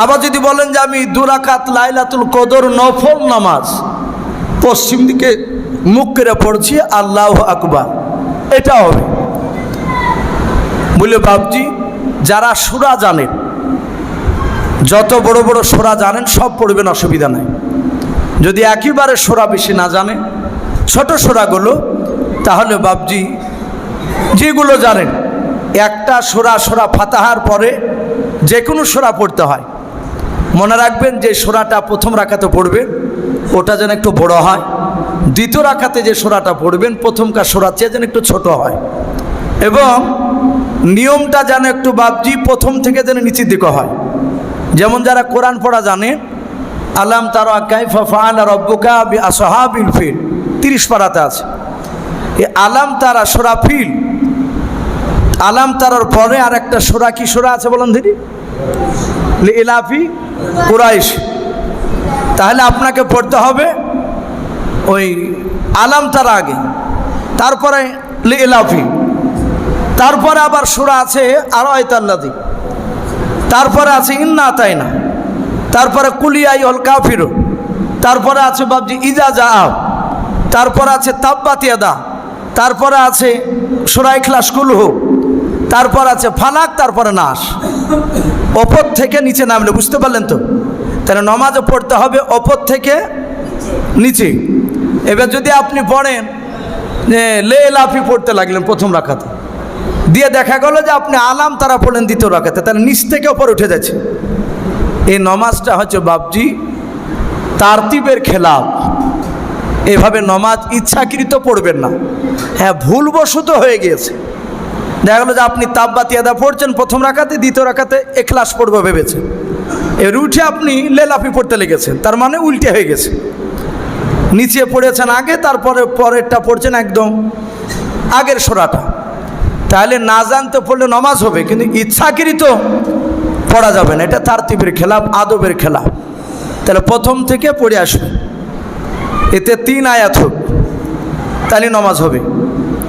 আবার যদি বলেন যে আমি 2 রাকাত লাইলাতুল কদর নফল নামাজ পশ্চিম দিকে মুখ করে পড়ছি, আল্লাহু আকবার, এটা হবে। বলে বাপজি যারা সূরা জানেন, যত বড় বড় সূরা জানেন সব পড়বেন, অসুবিধা নাই। যদি একেবারে সূরা বেশি না জানেন, ছোট সূরাগুলো, তাহলে বাপজি যেগুলো জানেন, একটা সূরা ফাতিহার পরে যে কোনো সূরা পড়তে হয়। মনে রাখবেন যে সূরাটা প্রথম রাকাতে পড়বেন ওটা যেন একটু বড় হয়, দ্বিতীয় রাকাতে যে সূরাটা পড়বেন প্রথমকার সূরার চেয়ে যেন একটু ছোট হয়, এবং নিয়মটা যেন একটু বাপজি প্রথম থেকে যেন নিচের দিকে হয়। যেমন যারা কোরআন পড়া জানে, আলাম তারা কাইফা ফাআলা রাব্বুকা বিআসহাবিল ফিল 30 পারাতে আছে। এই আলাম তারা সূরা ফিল, আলাম তারার পরে আর একটা সূরা, কি সূরা আছে বলেন দিদি? লিইলাফি কুরাইশ। তাহলে আপনাকে পড়তে হবে ওই আলাম তারা আগে, তারপরে লিইলাফি, তারপরে আবার সূরা আছে আরাইতাল্লাযী, তারপরে আছে ইন্না আতাইনা, তারপরে কুল ইয়া আইয়ুহাল কাফিরুন, তারপরে আছে বাপজি ইজা জাআ, তারপরে আছে তাব্বাত ইয়াদা, তারপরে আছে সূরা ইখলাস কুলহু, তারপর আছে ফালাক, তারপরে নাস। ওপর থেকে নিচে নামলে, বুঝতে পারলেন তো? তাহলে নামাজে পড়তে হবে ওপর থেকে নিচে। এবার যদি আপনি পড়েন যে লিইলাফি পড়তে লাগলেন প্রথম রাকাতে, দিয়ে দেখা গেল যে আপনি আলাম তারা পড়লেন দ্বিতীয় রাকাতে, তাহলে নিচ থেকে ওপর উঠে যাচ্ছে। এই নামাজটা হচ্ছে বাপজি তারতিবের খেলাফ। এভাবে নামাজ ইচ্ছাকৃত পড়বেন না। হ্যাঁ, ভুলবশত হয়ে গিয়েছে, দেখা গেল যে আপনি তাব্বাত ইয়াদা পড়ছেন প্রথম রাকাতে, দ্বিতীয় রাকাতে ইখলাস পড়বো ভেবেছেন, এর উঠে আপনি লেলাফি পড়তে লেগেছেন, তার মানে উল্টে হয়ে গেছে। নিচে পড়েছেন আগে, তারপরে পরেরটা পড়ছেন একদম আগের সোরাটা। তাহলে না জানতে পড়লে নমাজ হবে, কিন্তু ইচ্ছাকৃত পড়া যাবে না, এটা তারতিবের খেলাফ, আদবের খেলাফ। তাহলে প্রথম থেকে পড়ে আসবে, এতে 3 আয়াত হোক, তাহলে নমাজ হবে।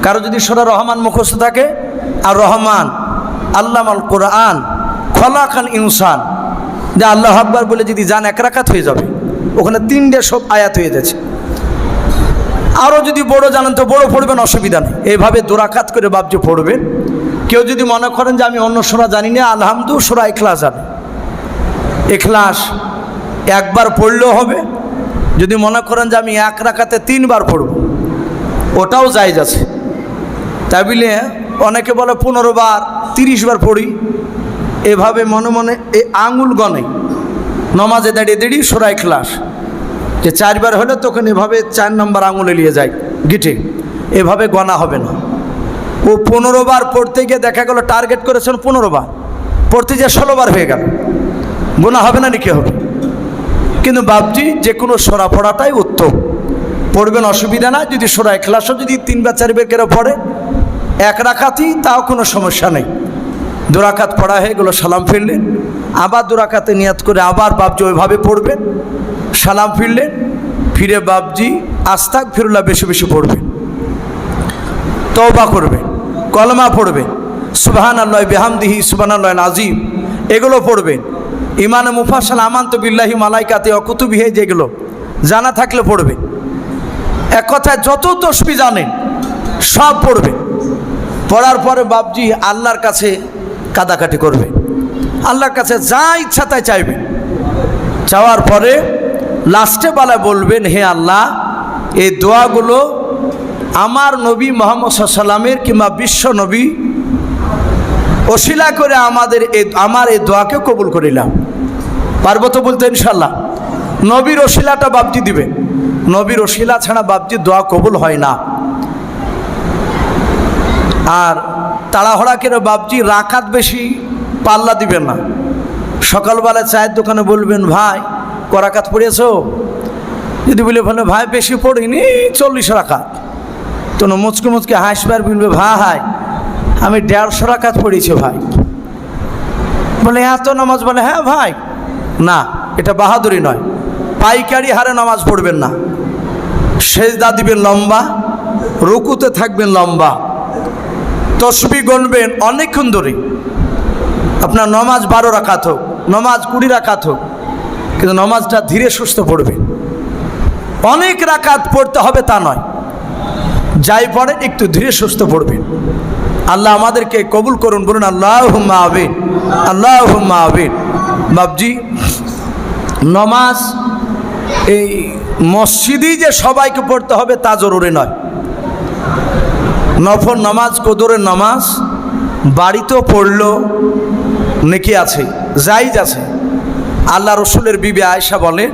কারো যদি সূরা রহমান মুখস্থ থাকে, আর রহমান আল্লামাল কোরআন খলাকাল ইনসান, যে আল্লাহ আকবার বলে যদি যান 1 রাকাত হয়ে যাবে, ওখানে 3টে সব আয়াত হয়ে যাচ্ছে। আরও যদি বড় জানেন তো বড় পড়বেন, অসুবিধা নেই। এইভাবে 2 রাকাত করে বাবজি পড়বেন। কেউ যদি মনে করেন যে আমি অন্য সূরা জানি না, আলহামদু সূরা ইখলাস জানি, ইখলাস একবার পড়লেও হবে। যদি মনে করেন যে আমি 1 রাকাতে 3 বার পড়ব, ওটাও জায়েজ আছে। তাই বলে অনেকে বলে 15 বার 30 বার পড়ি, এভাবে মনে মনে এই আঙুল গনে নমাজে দাঁড়িয়ে দাঁড়িয়ে সূরা ইখলাস, যে 4 বার হলে তখন এভাবে 4 নম্বর আঙুলে নিয়ে যায় গিটে, এভাবে গণা হবে না। ও 15 বার পড়তে গিয়ে দেখা গেল টার্গেট করেছেন 15 বার, পড়তে গিয়ে 16 বার হয়ে গেল, গোনা হবে না, নাকি হবে? কিন্তু বাবজি যে কোনো সূরা পড়াটাই উত্তম, পড়বেন, অসুবিধা না। যদি সূরা ইখলাসও যদি 3 বার 4 বার করে পড়ে 1 রাকাতই, তাও কোনো সমস্যা নেই। 2 রাকাত পড়া হয়ে গেলো, সালাম ফিরলেন, আবার 2 রাকাতে নিয়াত করে আবার বাবজি ওইভাবে পড়বেন, সালাম ফিরলেন, ফিরে বাবজি আস্তাগফিরুল্লাহ বেশি বেশি পড়বেন, তওবা করবেন, কলমা পড়বেন, সুবহানাল্লাহ বিহামদিহি সুবহানাল্লাহিল আযীম, এগুলো পড়বেন। ইমানে মুফাসসাল আমানতু বিল্লাহি মালাইকাতি ওয়া কুতুবিহি, যেগুলো জানা থাকলে পড়বেন। এক কথায় যত তাসবিহ জানেন সব পড়বেন। পড়ার পরে বাবজি আল্লাহর কাছে কাঁদাকাটি করবে, আল্লাহর কাছে যা ইচ্ছা তাই চাইবেন। চাওয়ার পরে লাস্টে বেলা বলবেন, হে আল্লাহ, এই দোয়াগুলো আমার নবী মুহাম্মদ সাল্লাল্লাহু আলাইহি ওয়াসাল্লামের কিংবা বিশ্ব নবী ওসিলা করে আমার এই দোয়াকে কবুল করিলাম। পারবো তো বলতে ইনশাল্লাহ? নবীর ওসিলাটা বাবজি দিবেন, নবীর ওসিলা ছাড়া বাবজি দোয়া কবুল হয় না। আর তাড়াহড়া করে বাবজি রাকাত বেশি পাল্লা দিবেন না। সকালবেলায় চায়ের দোকানে বলবেন, ভাই ক রাকাত পড়েছো? যদি বলে ভাই বেশি পড়িনি, 40 রাকাত, তো মুচকে মুচকে হাসবার বলবে, ভাই আমি 150 রাকাত পড়েছি ভাই। বলে এত নামাজ? বলে হ্যাঁ ভাই। না, এটা বাহাদুরি নয়, পাইকারি হারে নামাজ পড়বেন না। সেজদা দিবেন লম্বা, রুকুতে থাকবেন লম্বা, তসবিহ গণবেন অনেকক্ষণ ধরে। আপনার নমাজ 12 রাকাত হোক, নমাজ 20 রাকাত হোক, কিন্তু নমাজটা ধীরে সুস্থ পড়বেন। অনেক রাকাত পড়তে হবে তা নয়, যাই পড়েন একটু ধীরে সুস্থ পড়বেন। আল্লাহ আমাদেরকে কবুল করুন, বলুন আল্লাহুম্মা আমিন, আল্লাহুম্মা আমিন। বাবজি নমাজ এই মসজিদেই যে সবাইকে পড়তে হবে তা জরুরি নয়। নফল নামাজ, কদরের নামাজ বাড়িতেও পড়লো নেকি আছে, জায়েজ আছে। আল্লাহ রসুলের বিবি আয়েশা বলে,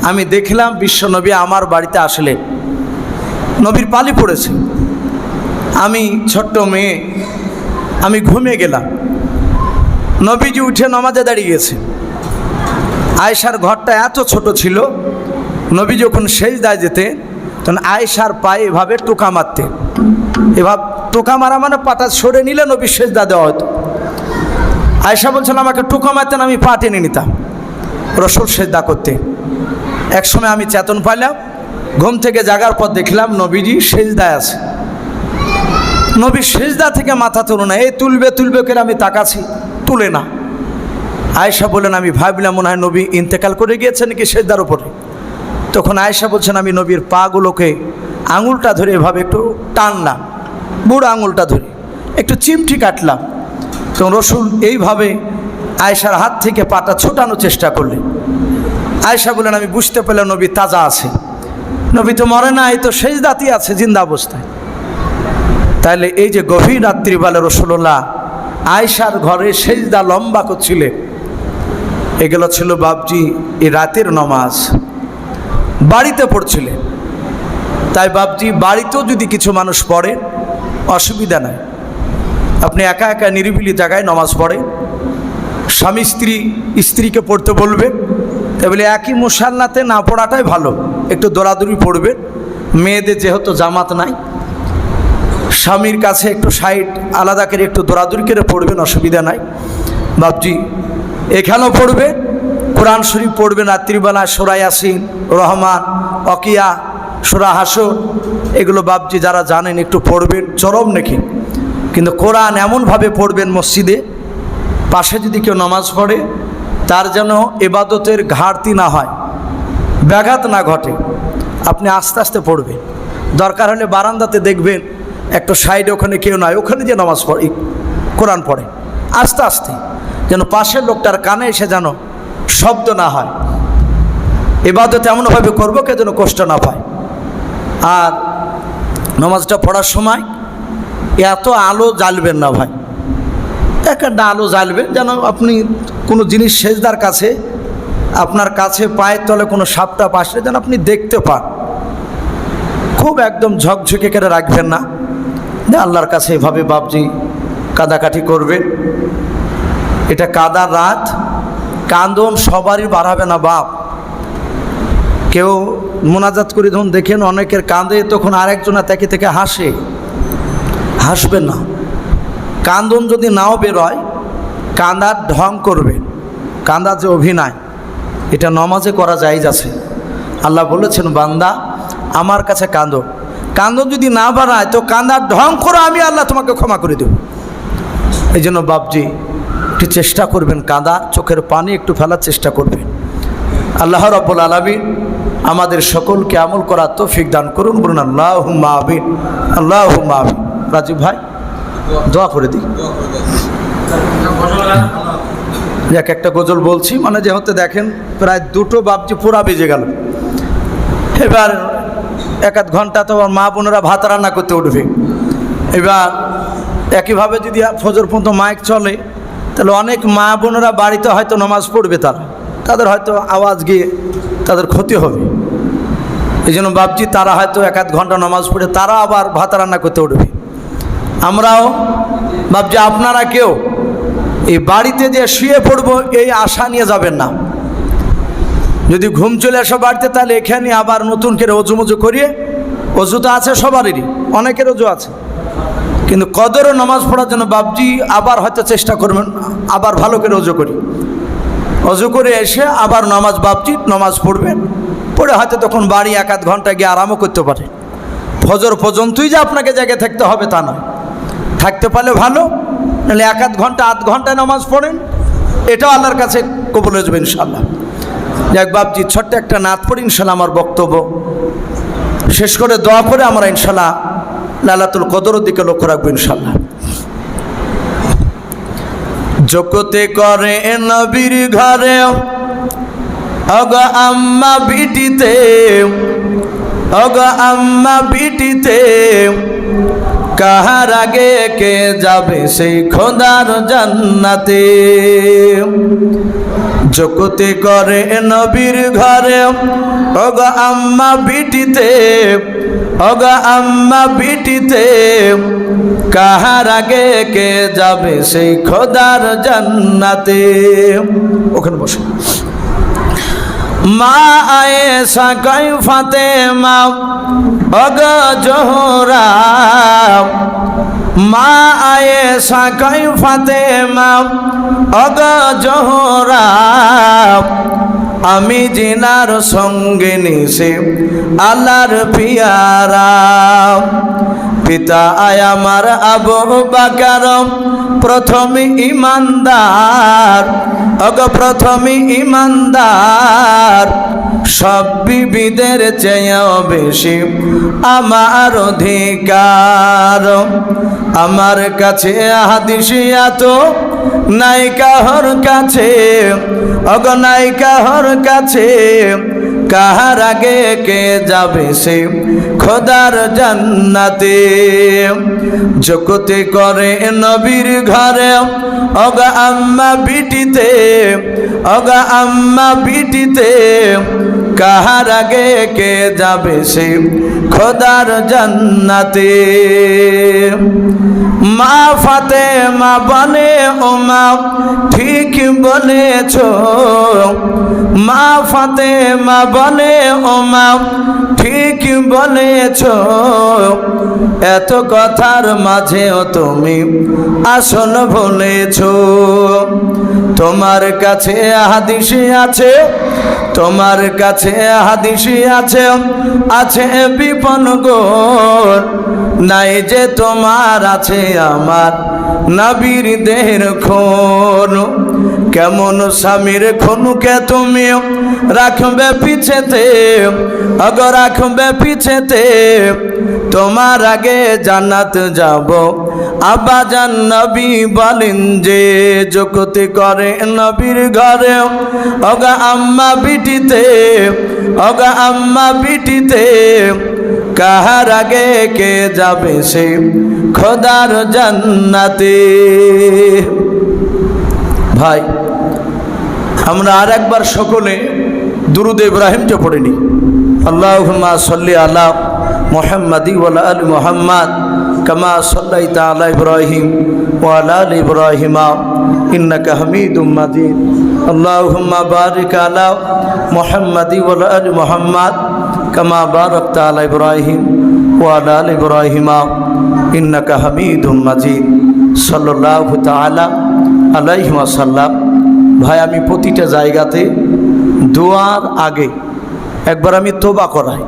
আমি দেখলাম বিশ্বনবী আমার বাড়িতে আসলেন, নবীর পালি পড়েছে, আমি ছোট্ট মেয়ে, আমি ঘুমিয়ে গেলাম, নবীজি উঠে নামাজে দাঁড়িয়ে গেছে। আয়েশার ঘরটা এত ছোট ছিল, নবী যখন সেজদায় যেতেন তখন আয়েশার পায়ে এভাবে টোকা মারতেন। এভাবে টোকা মারা মানে পাটা সরে নিলে নবী সেজদা দেওয়া হতো। আয়েশা বলছেন, আমাকে টোকা মারতেন, আমি পা টেনে নিতাম, রসুল সেজদা করতেন। এক সময় আমি চেতন পাইলাম, ঘুম থেকে জাগার পর দেখলাম নবীজি সেজদায় আছে। নবী সেজদা থেকে মাথা তুলো না, এই তুলবে তুলবে করে আমি তাকাছি, তুলে না। আয়েশা বললেন, আমি ভাবলাম মনে হয় নবী ইন্তেকাল করে গিয়েছেন নাকি সেজদার উপরে। তখন আয়েশা বলছেন, আমি নবীর পাগুলোকে আঙুলটা ধরে এভাবে একটু টানলাম, বুড়ো আঙুলটা ধরে একটু চিমটি কাটলাম। তখন রসুল এইভাবে আয়েশার হাত থেকে পাটা ছোটানোর চেষ্টা করলেন। আয়েশা বললেন, আমি বুঝতে পারলাম নবী তাজা আছে, নবী তো মরে না, এই তো সেজদাতেই আছে জিন্দা অবস্থায়। তাহলে এই যে গভীর রাত্রিবেলা রসুল্লাহ আয়েশার ঘরে সেজদা লম্বা করছিলেন, এগুলো ছিল বাবজি এই রাতের নামাজ, বাড়িতে পড়ছিলেন। তাই বাবজি বাড়িতেও যদি কিছু মানুষ পড়ে অসুবিধা নাই, আপনি একা একা নিরিবিলি জায়গায় নামাজ পড়ে, স্বামী স্ত্রীকে পড়তে বলবে, তাই বলে একই মুসাল্লাতে না পড়াটাই ভালো, একটু দৌড়াদৌড়ি পড়বে। মেয়েদের যেহেতু জামাত নাই, স্বামীর কাছে একটু সাইড আলাদা করে একটু দৌড়াদৌড়ি করে পড়বেন, অসুবিধা নাই। বাপজি এখানেও পড়বে, কোরআন শরীফ পড়বেন রাত্রিবেলা, সূরা ইয়াসিন, রহমান, ওয়াকিয়া, সূরা হাসর, এগুলো বাপজি যারা জানেন একটু পড়বেন, চরম নাকি। কিন্তু কোরআন এমনভাবে পড়বেন মসজিদে, পাশে যদি কেউ নামাজ পড়ে তার যেন ইবাদতের ঘাটতি না হয়, ব্যাঘাত না ঘটে। আপনি আস্তে আস্তে পড়বেন, দরকার হলে বারান্দাতে দেখবেন একটু সাইডে, ওখানে কেউ নয়, ওখানে যে নামাজ পড়ে কোরআন পড়ে আস্তে আস্তে, যেন পাশের লোকটার কানে এসে যেন শব্দ না হয়। ইবাদত এমনভাবে করবো কে যেন কষ্ট না পায়। আর নামাজটা পড়ার সময় এত আলো জ্বালবেন না ভাই, একটা আলো জ্বালবেন যেন আপনি কোনো জিনিস সেজদার কাছে, আপনার কাছে পায়ের তলে কোনো সাপটা আসলে যেন আপনি দেখতে পান। খুব একদম ঝকঝকে করে রাখবেন না, আল্লাহর কাছে এভাবে বাপজি কাদাকাঠি করবেন। এটা কাদার রাত, কান্দন সবারই বাড়াবে না বাপ। কেউ মোনাজাত করে যখন দেখেন অনেকের কাঁদে, তখন আরেকজনা থেকে থেকে হাসবেন না। কান্দন যদি নাও বেরোয়, কান্দার ঢং করবে, কান্দার যে অভিনয়, এটা নমাজে করা জায়েজ আছে। আল্লাহ বলেছেন বান্দা আমার কাছে কাঁদো, কান্দন যদি না বাড়ায় তো কান্দার ঢং করো, আমি আল্লাহ তোমাকে ক্ষমা করে দেব। এই জন্য বাপজি একটু চেষ্টা করবেন, কাঁদার চোখের পানি একটু ফেলার চেষ্টা করবেন। আল্লাহ রাব্বুল আলামিন আমাদের সকলকে আমল করার তৌফিক দান করুন, বলুন আল্লাহুম্মা আমিন, আল্লাহুম্মা আমিন। রাজীব ভাই দোয়া করে দিই। একটা গজল বলছি, মানে যেহেতু দেখেন প্রায় দুটো বাপজি পুরা বেজে গেল, এবার এক আধ ঘন্টা তো মা বোনেরা ভাত রান্না করতে উঠবে। এবার একইভাবে যদি ফজর পর্যন্ত মাইক চলে, তাহলে অনেক মা বোনেরা বাড়িতে হয়তো নামাজ পড়বে, তাদের হয়তো আওয়াজ গিয়ে তাদের ক্ষতি হবে। এই জন্য বাপজি তারা হয়তো এক আধ ঘন্টা নামাজ পড়ে তারা আবার ভাত রান্না করতে উঠবে। আমরাও বাপজি আপনারা কেউ এই বাড়িতে যে শুয়ে পড়বো এই আশা নিয়ে যাবেন না। যদি ঘুম চলে আসো বাড়িতে, তাহলে এখানে আবার নতুন করে অজুমজু করিয়ে, অজু তো আছে সবারই, অনেকের অজু আছে, কিন্তু কদরও নামাজ পড়ার জন্য বাপজি আবার হয়তো চেষ্টা করবেন, আবার ভালো করে অজু করি, অজু করে এসে আবার নামাজ বাপজি নামাজ পড়বেন, পড়ে হয়তো তখন বাড়ি এক আধ ঘন্টা গিয়ে আরামও করতে পারে। ফজর পর্যন্তই যে আপনাকে জায়গায় থাকতে হবে তা নয়, থাকতে পারলে ভালো, নাহলে এক আধ ঘন্টা আধ ঘন্টায় নামাজ পড়েন, এটাও আল্লাহর কাছে কবুল হয়ে যাবে ইনশাআল্লাহ। যাক বাপজি ছোট্ট একটা নাত পড়ি, ইনশাআল্লাহ আমার বক্তব্য শেষ করে দোয়া করে আমরা ইনশাআল্লাহ লাইলাতুল কদরের দিকে লক্ষ্য রাখবো ইনশাআল্লাহ। জগতে করে নবীর ঘরে অগ আম্মা বিটিতে, অগ আম্মা বিটিতে, কাহার আগে কে যাবে সেই খোদার জান্নাতে। জগতে করে নবীর ঘরে অগ আম্মা বিটিতে, অগ আম্মা বিটিতে, কাহার আগে কে যাবে সেই খোদার জান্নাতে। ওখানে বসে মা আয়েশা কয় ফাতেমা অগ জোহরা, মা আয়েশা কয় ফাতেমা অগ জোহরা, আমি জিনার সঙ্গে নিছে আল্লাহর পিয়ারা। পিতা আমার আবু বকর প্রথম ইমানদার, অগ প্রথম ইমানদার, সব বিবিদের চেয়েও বেশি আমার অধিকার। আমার কাছে হাদিস এত নাই কাহর কাছে, অগ নাই কাহর কাছে, কাহার আগে কে যাবে সে খোদার জান্নাতে। জগতে করে নবীর ঘরে অগ আম্মা বিটিতে, অগ আম্মা বিটিতে, কাহার আগে কে যাবে সে খোদার জান্নাতে। মা ফাতেমা বলে ও মা ঠিক বলেছ, মা ফাতেমা বলে ও মা ঠিক বলেছ, এত কথার মাঝেও তুমি আসল বলেছ। তোমার কাছে হাদিস আছে, তোমার কাছে হাদিস আছে, আছে বিপন গোর, নাই যে তোমার আছে আমার নবীর দেহের খুন। কেমন স্বামীর খুনকে তুমি রাখবে পিছেতে, অগো রাখবে পিছেতে, তোমার আগে জান্নাত যাব। আব্বাজান নবী বলেন যে জগতে করে নবীর ঘরে, অগা আম্মা বিটিতে, অগা আম্মা বিটিতে, কাহার আগে কে যাবে সে খোদার জান্নাতে। ভাই, আমরা আর একবার সকলে দুরুদ ইব্রাহিম যে পড়ে নি, আল্লাহুম্মা সাল্লি আলা মুহাম্মাদি ওয়া আলা আলি মুহাম্মাদ কামা সাল্লাইতা আলা ইব্রাহিম ওয়া আলা আলি ইব্রাহিম ইন্নাকা হামিদুম মাজিদ। আল্লাহুম্মা বারিক আলা মুহাম্মাদি ওয়া আলা আলি মুহাম্মাদ কামা বারাকতা আলা ইব্রাহিম ওয়া আলা আলি ইব্রাহিম ইন্নাকা হামিদুম মাজিদ। সাল্লাল্লাহু তাআলা আলাইহি ওয়াসাল্লাম। ভাই, আমি প্রতিটা জায়গাতে দোয়ার আগে একবার আমি তওবা করাই।